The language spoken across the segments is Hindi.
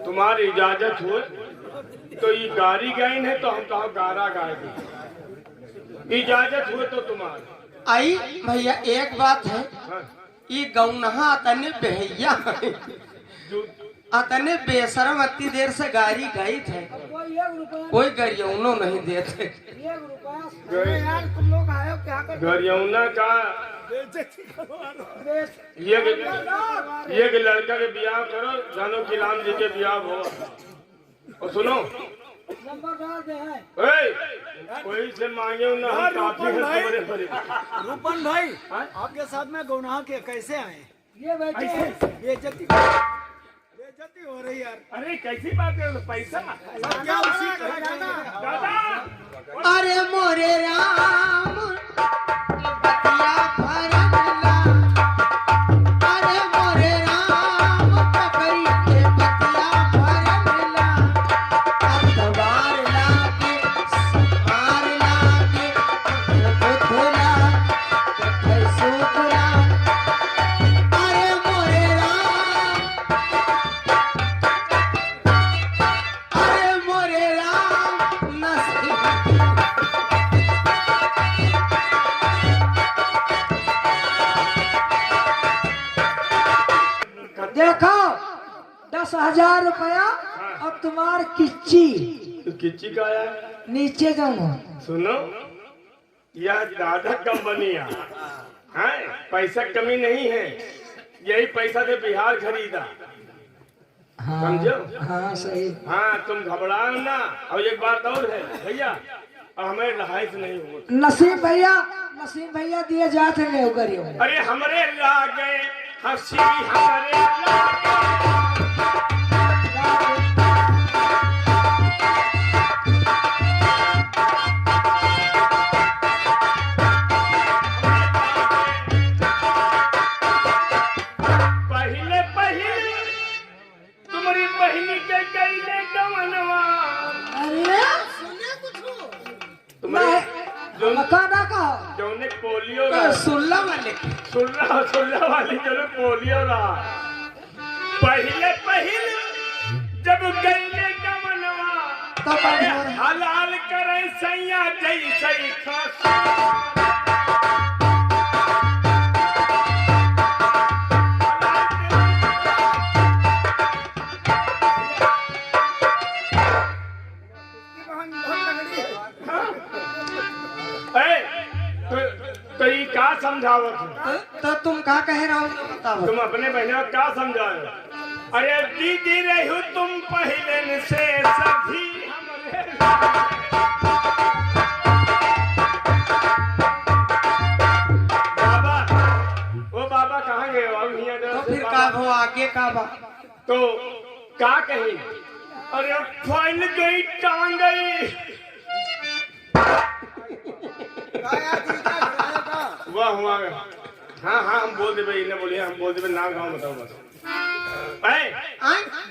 तुम्हारी इजाजत हो तो ये गारी गायन है तो हम कहो गारा गाएंगे। इजाजत हुए तो तुम्हारी। आई भैया एक बात है, ये गौनहा तने भैया अतने बेशरम अति देर से गाड़ी गई थे, कोई गरियौनो नहीं देते। गरियौना का ये लड़का के ब्याह करो, जानो कि राम जी के ब्याह हो। और सुनो कोई से मांगे ना, हम काफी है तुम्हारे परे। रूपन भाई आपके साथ में गौनहा के कैसे आए? ये बैठे बेइज्जती हो रही यार। अरे कैसी बात है, पैसा क्या उसी दादा। अरे मोरे राम बतिया भरला, अरे मोरे राम पकड़ी के बतिया भरला, अखबार लाके संभार लाके बुधला कथे सुधरा। अरे मोरे राम, अरे मोरे राम नसीब। देखो 10,000 रुपया और तुम्हार किच्ची तो किच्ची का आया? नीचे जाओ। सुनो यह दादा कंपनी है, पैसा कमी नहीं है, यही पैसा से बिहार खरीदा। हाँ, समझो? हाँ सही। हाँ तुम घबराओ ना। और एक बात और है भैया, हमें रहाइश नहीं हुआ। नसीम भैया दिए जाते हैं करियो। अरे हमरे लागे हंसी हमरे लागे। पहले पहले तुम्हारी बहनी के गईले गवनवा। अरे तुम्हारे मकाना का जौने पोलियो सुल्ला वाले सुल्ला वाली जो पोलियो रहा। पहले पहले जब गईले गवनवा तब हलाल करे सैया जैसे खासा। तो ये क्या समझावत हो? तो तुम क्या कह रहा हो बताओ। तुम अपने बहनों को क्या समझाओ? अरे दीदी रही हो तुम पहले से सभी हमरे। बाबा वो बाबा कहाँ गए? अब नहीं तो फिर का हो आगे का बा? तो क्या कही? अरे फैल गई टांग गई। वाह हुआ। हाँ हम बोल देवे, इन्हें बोलिए हम बोल देवे, नाम गाँव बताओ बस।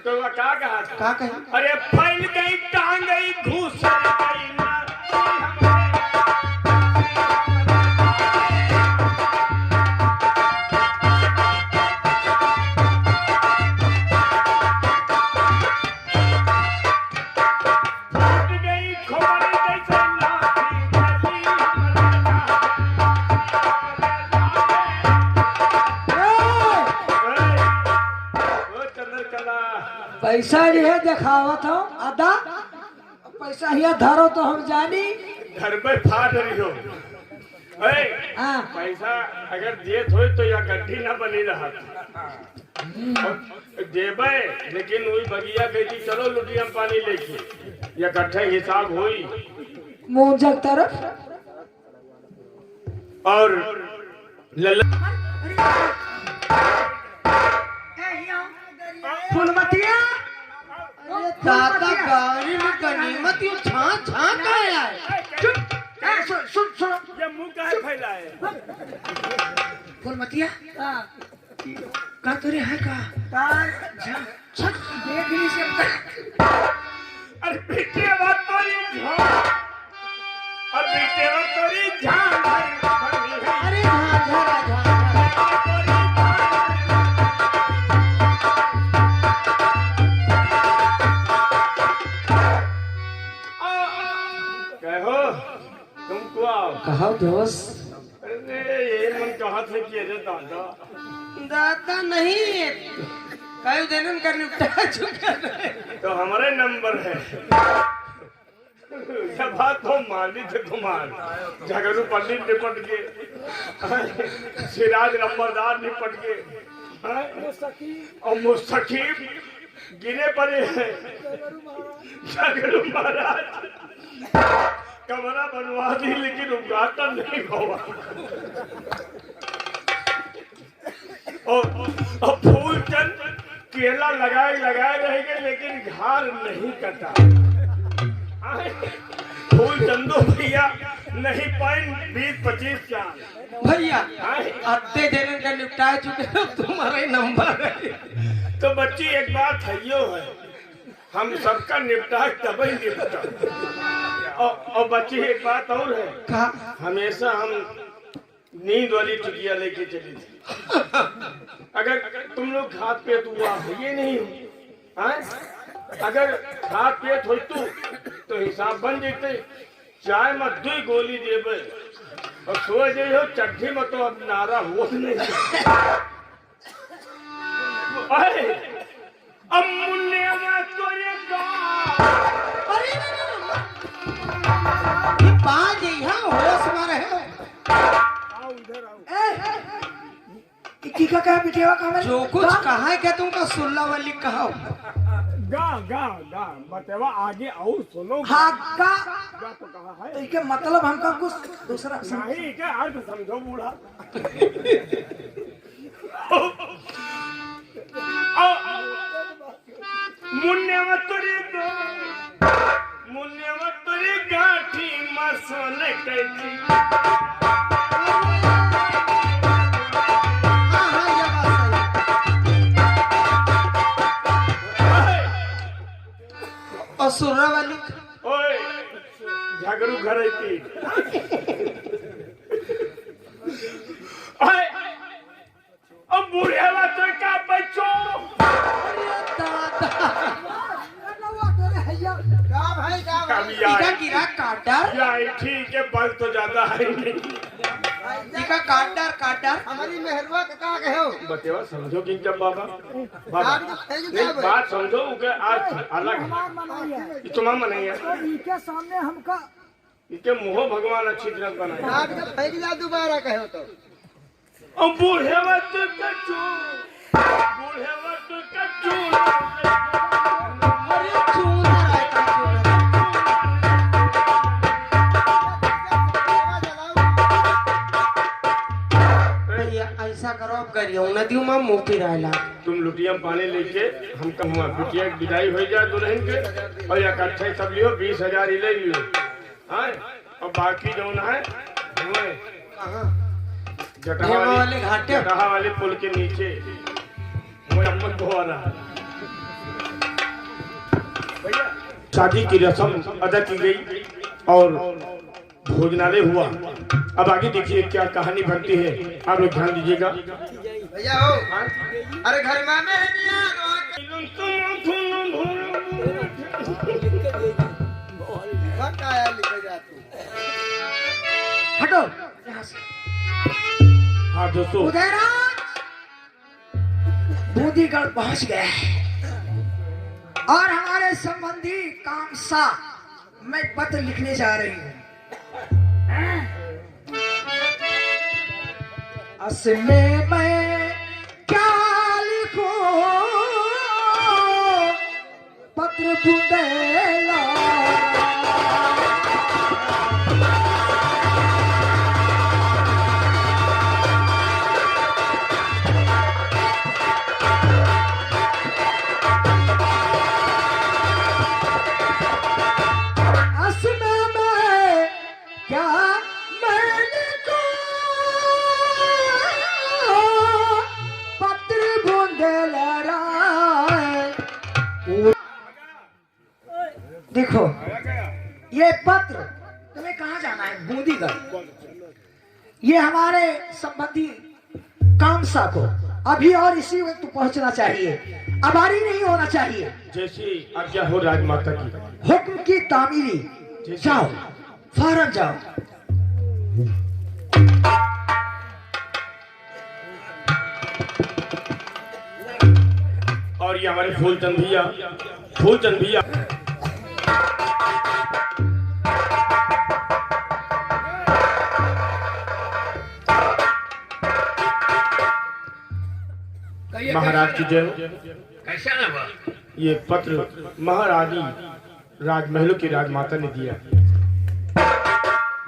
तो वह क्या कहा? क्या कहे? अरे फैल गई टांग गई घूस गई ना। पैसा ये दिखावत हो अदा, पैसा ये धरो तो हम जानी। घर पे फाट रही हो। हाँ पैसा अगर जेत हो तो यह गड्ढी न बनी रहा देवे, लेकिन वही बगिया कहती चलो लुटी हम पानी लेके, या इकट्ठे हिसाब हुई। मुंजक तरफ और फुलमतिया दादा गाड़ी में गनीमत यू छां का है। सुन ये मुंह काहे फैलाए? फुलमतिया का करे है का? अरे पीछे बात तोरी झां, और पीछे बात तोरी झां। अरे झाझरा झाझरा बताओ दोस्त। अरे ये मन कहा था कि अरे दादा दादा नहीं, कई दिन का निपटा चुका है। तो हमारे नंबर है। जब बात तो मानी थे कुमार झगड़ू पंडित निपट के, सिराज नंबरदार निपट के, और मुस्तकीम गिने पड़े हैं। झगड़ू महाराज कमरा बनवा दी लेकिन उद्घाटन नहीं हुआ। और फूलचंद केला लगाए रहेंगे लेकिन घाल नहीं कटा। फूलचंदो भैया नहीं पाए 20-25 साल। भैया आधे दिन का निपटा चुके हो, तुम्हारा नंबर है। तो बच्ची एक बात है यो है, हम सबका निपटा तब ही निपटा। और बच्ची एक बात और है, कहा हमेशा हम नींद वाली टिकिया लेके चली थी। अगर तुम लोग खाद पेट हुआ ये नहीं हो, अगर खाद पेट हो तो हिसाब बन जेते। चाय में 2 गोली देवे और सो जाइयो चड्ढी में तो अब नारा हो नहीं। अब मुन्ने में तो ये बाज यहाँ होश में रहे। आओ इधर आओ। टीका क्या बिटिया का जो कुछ कहा है क्या तुमको सुल्ला वाली कहा? गा गा गा बतेवा आगे आओ सुनो। हाँ का गा तो कहा है इसके मतलब हमका कुछ दूसरा नहीं के अर्थ समझो बूढ़ा। मुन्ने में तुरी गाठी मसोने कैसी। और सुर्रा वाली ओए झगड़ू घर की अब बूढ़े तो का बच्चों टीका गिरा काटर, ठीक है बल तो ज्यादा है नहीं। टीका काटर हमारी मेहरबा का कहो बतेवा समझो कि जब बाबा नहीं बात समझो के आज अलग है तुम्हारा मनाइए इनके सामने हमका इनके मुँह भगवान अच्छी तरह बनाए। आज का फेंक जा दोबारा कहो तो। और बूढ़े वक्त कच्चू बूढ़े वक्त कच्चू अरे चूना भैया ऐसा करो, अब करियो नदियों में मुँह पिराला। तुम लुटिया पानी लेके हम कहूँ बिटिया की विदाई हो जाए दुल्हन के और इकट्ठे सब लियो 20,000 ही ले लियो। हाँ और बाकी जो है जटहा वाले पुल के नीचे वो अम्मन को आ रहा। शादी की रस्म अदा की गई और भोजनालय हुआ। अब आगे देखिए क्या कहानी बनती है, आप लोग ध्यान दीजिएगा। भैया हो अरे घर में हटो हाँ दोस्तों बूंदीगढ़ पहुंच गए और हमारे संबंधी कामसा मैं पत्र लिखने जा रही हूँ। असमें मैं क्या लिखूं पत्र बुंदेला देखो ये पत्र तुम्हें कहाँ जाना है? बूंदीगढ़। ये हमारे संबंधी कामसा को अभी और इसी वक्त पहुंचना चाहिए, अबारी नहीं होना चाहिए। जैसी आज्ञा हो राजमाता की। हुक्म की तामीरी। जाओ फौरन जाओ। और ये हमारे फूलचंद भैया महाराज की जय। कैसा लगा? ये पत्र महारानी राजमहलों की राजमाता ने दिया।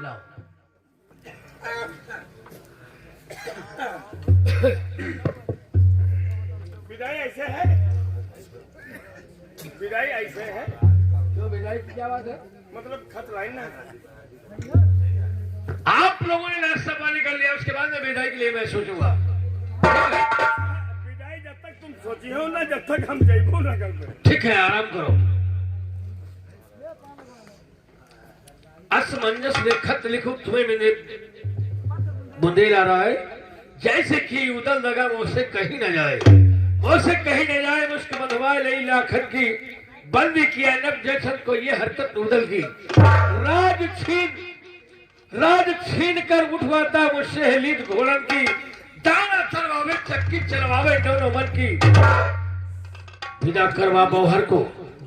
लाओ। विदाई ऐसे है, विदाई ऐसे है। क्यों विदाई की क्या बात है? मतलब खत लाइन ना। आप लोगों ने नाश्ता पानी कर लिया, उसके बाद में विदाई के लिए मैं सोचूंगा। विदाई जब तक तुम सोची हो ना, जब तक हम जयबो ना कर। ठीक है, आराम करो। असमंजस में खत लिखो तुम्हें, मैंने बुंदेल आ रहा है, जैसे कि उदल लगा वो से कहीं न जाए, वो से कहीं न जाए। मुश्क मधवाए ले लाखन की बंदी किया नब जैसन को ये हरकत उदल की। राज छीन कर उठवाता मुझसे हेलीद घोड़न की, दाना चलवावे चक्की चलवावे दोनों मन की। विदा करवा बौहर को,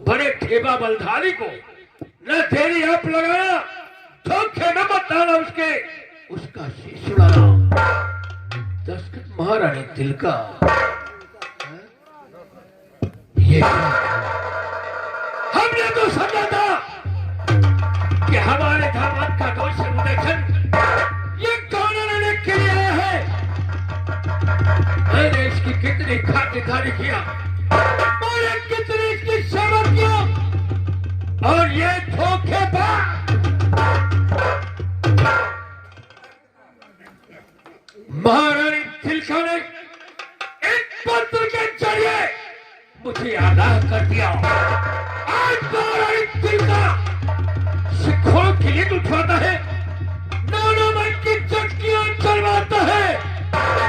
बड़े ठेबा बलधारी को, न तेरी आप लगाना, धोखे में मत डाला उसका शीश उड़ाना। दस्तखत महारानी तिलका। ये हमने तो समझा था कि हमारे दामाद का दोष उदयचन ये कानून ने के लिए आया है। मैंने इसकी कितनी खातिरदारी किया, मैंने कितनी इसकी सेवा किया, और ये धोखेबाज महारानी तिलका ने एक पत्र के जरिए मुझे आगाह कर दिया। आज महारानी तिलका सिखों के लिए उठवाता है, दोनों मन की चटकियां चलवाता है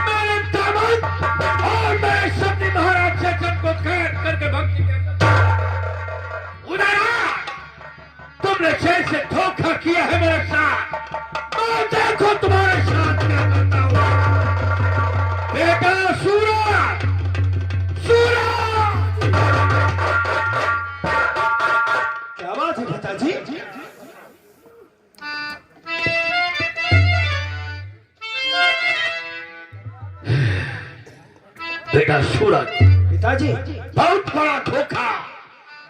मेरे दामाद, और मैं सभी महाराज शासन को कैद करके भक्ति करता हूं। उदयराज, तुमने जैसे धोखा किया है मेरे साथ, मैं देखो तुम्हारे साथ क्या करता हूं। बेटा सूरज, क्या बात है पिताजी? बेटा सूरज, पिताजी बहुत बड़ा धोखा,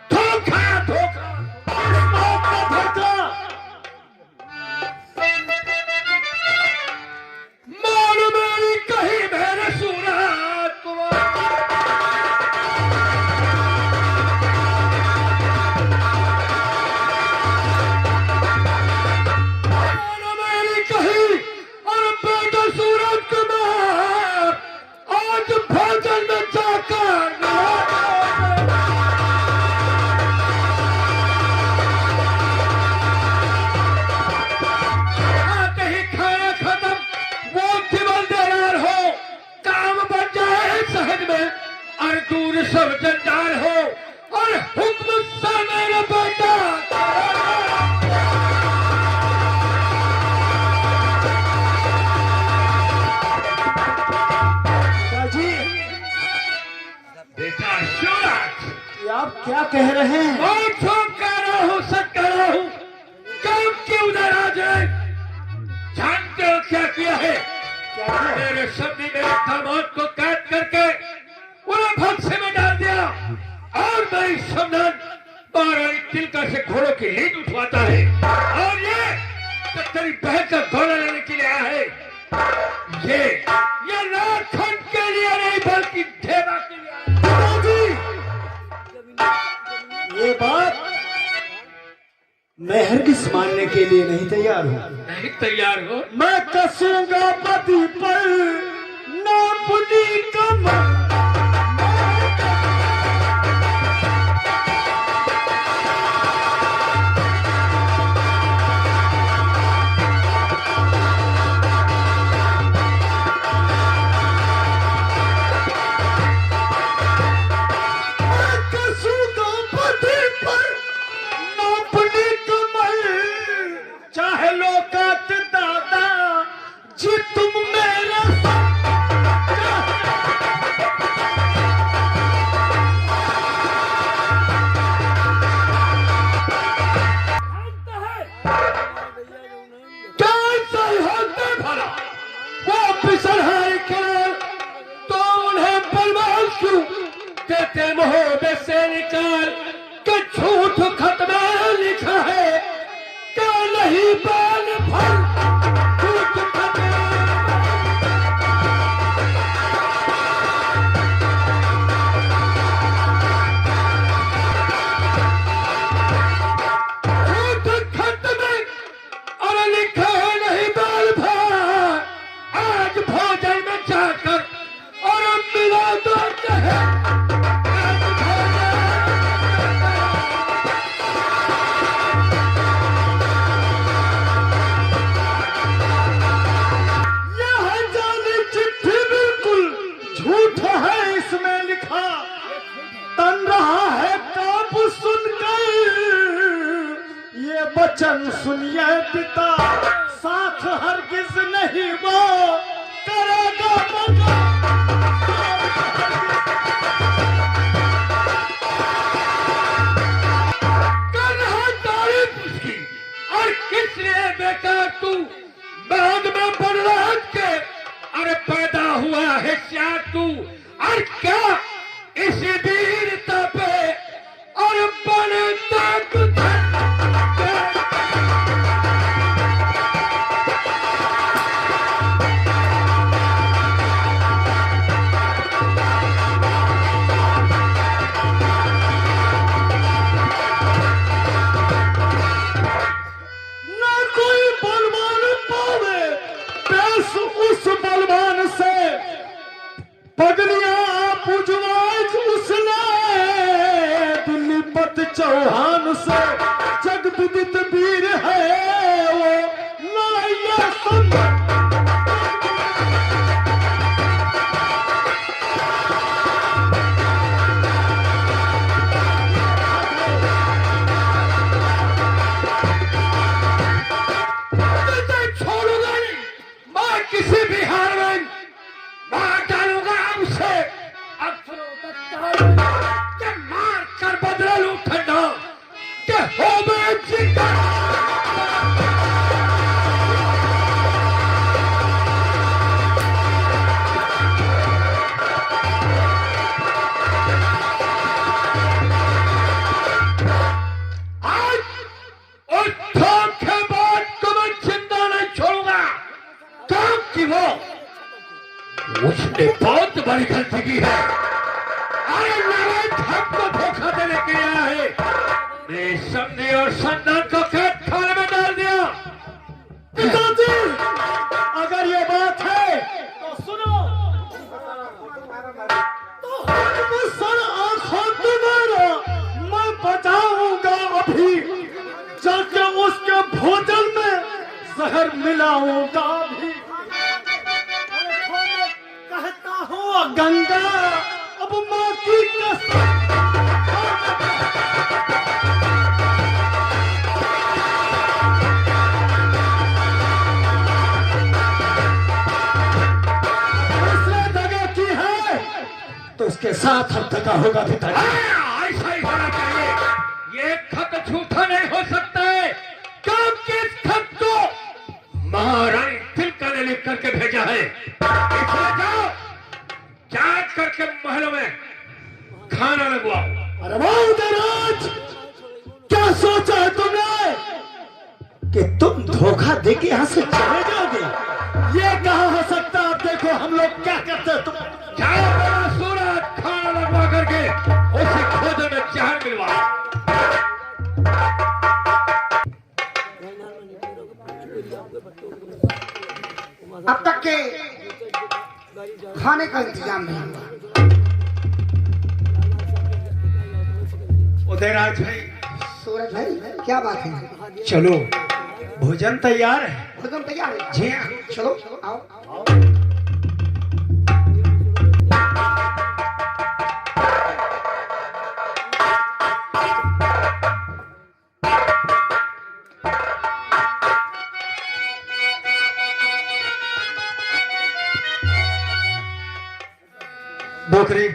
धोखा धोखा मान मेरी कहीं मेरे सूरज कुमार, मान मेरी कहीं, और बेटा सूरज कुमार आज भोजन में जाकर कहीं खाना खत्म, वो केवल देर हो, काम बन जाए शहर में, और दूर सब जंजाल हो, और हुक्म सा मेरा बेटा। पिताजी बेटा सूरज, ये आप क्या कह रहे हैं? मैं ठोक कह रहा हूँ, सच कह रहा हूँ, काम क्यों उधर आ जाए। जानते हो क्या किया है? क्या किया? मेरे सभी मेरे दामाद को कैद करके उन्हें भक्से में डाल दिया, और मेरी समधन महारानी तिलका से घोड़ों की लीड उठवाता है, और ये तो तेरी बहन का घोड़ा लेने के लिए आया है। ये लाखन के लिए नहीं, बल्कि ढेबा के लिए आया है। पिताजी ये बात मैं हरगिज मानने के लिए नहीं तैयार हूँ। नहीं तैयार हो? मैं कसूंगा पति पर नापुनी कमर। चाहे लोकात दादा जी तुम मेरे तेते मुंह से निकाल के झूठ खत में लिखा है क्या नहीं बाल फल झूठ खत वचन सुनिए पिता साथ हरगिज नहीं वो करेगा मगर तारीफ उसकी। और किस लिए बेटा तू बाद में बलराज के अरे पैदा हुआ है क्या तू और क्या इसी वीरता पे और बनता तुझे पगड़ियां पुजवाज उसने दिल्ली पत चौहान से जग विदित वीर है वो लड़ाइया संग छोड़ूंगा नहीं मैं किसी भी हाल में मार डालूंगा उसे के मार कर बदला लूं ठंडा के हो मैं जिंदा आज उस धोखेबाज को मैं जिंदा नहीं छोड़ूंगा क्योंकि वो उसने बहुत बड़ी गलती की है। अरे नारायण हमको धोखा देने के लिए आया है। मेरे समझे और संतान को कैद खाने में डाल दिया। पिताजी अगर ये बात है तो सुनो तो हम सर आंखों तुम्हारा मैं बचाऊंगा अभी जाके उसके भोजन में जहर मिलाऊंगा अभी कहता हूँ गंगा अब माँ की कसम उसने दगा की है तो उसके साथ हम दगा होगा पिताजी। ऐसा ही होना चाहिए। ये खत झूठा नहीं हो सकता है क्योंकि इस खत को महारानी तिलका ने लिख करके भेजा है। इसलिए जाओ जांच करके महलों में खाना लगवाओ। अरे वाह उदयराज क्या सोचा है तुमने कि तुम धोखा देके यहाँ से चले जाओगे? ये कहाँ हो सकता है? आप देखो हम लोग क्या करते हैं। तुम जाओ बड़ा सूरज खाना लगवा करके उसी खोजे में जहर मिलवाओ। अब तक के खाने का इंतजाम नहीं हुआ। उदयराज भाई सूरज भाई क्या बात है? चलो भोजन तैयार है। भोजन तैयार है? जी हाँ। चलो आओ। बोखरी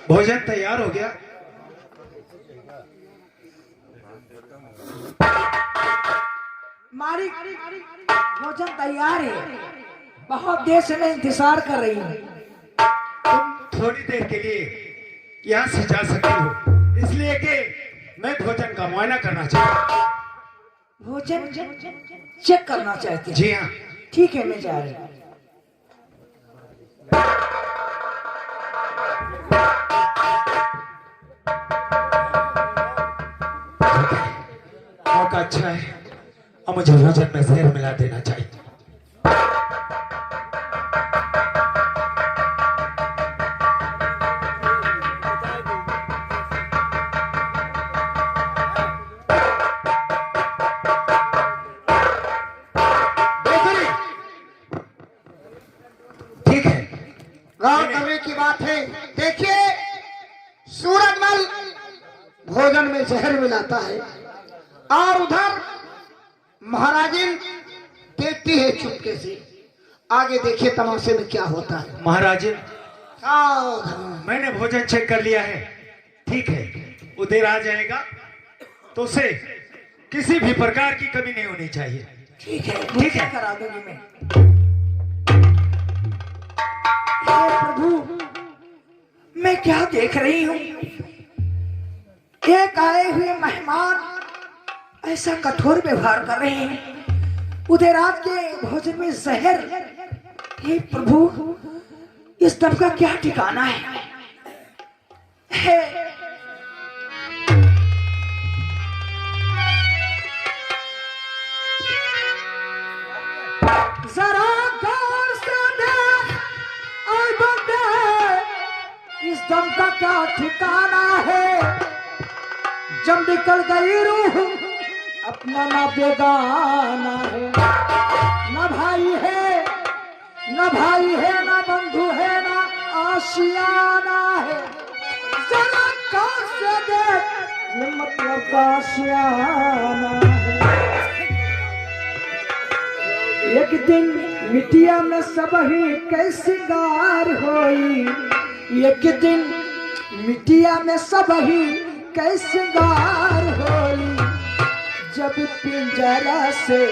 भोजन तैयार हो गया। मालिक भोजन तैयार है। बहुत देर से मैं इंतजार कर रही हूँ। तुम थोड़ी देर के लिए यहाँ से जा सकती हो, इसलिए कि मैं भोजन का मुआयना करना चाहता हूँ। भोजन चेक करना चाहते हैं? जी हाँ। ठीक है, मैं जा रही हूँ। मौका अच्छा है, अब मुझे भोजन में जहर मिला देना चाहिए। ठीक है, गौर करने की बात है। देखिए, सूरजमल भोजन में जहर मिलाता है और उधर महाराजिन देखती है चुपके से। आगे देखिए तमाशे में क्या होता है। महाराजन, सावधान। मैंने भोजन चेक कर लिया है। ठीक है, वो देर आ जाएगा तो उसे किसी भी प्रकार की कमी नहीं होनी चाहिए। ठीक है, ठीक है। करा दूंगी मैं। हे प्रभु, मैं क्या देख रही हूँ? एक आए हुए मेहमान ऐसा कठोर व्यवहार कर रहे हैं, उधर रात के भोजन में जहर। हे प्रभु, इस दम का क्या ठिकाना है? हे जरा गौर से देख, ऐ बंदे, इस दम का क्या ठिकाना है? जब निकल गई रूह अपना ना बेगाना है, न भाई है न भाई है, न बंधु है, न आशियाना है। जरा गौर से देख, ये मतलब आशियाना है। एक दिन मिटिया में सब ही कैसी गार होई, एक दिन मिटिया में सब ही कैसी गार होई, जब पिंजरा से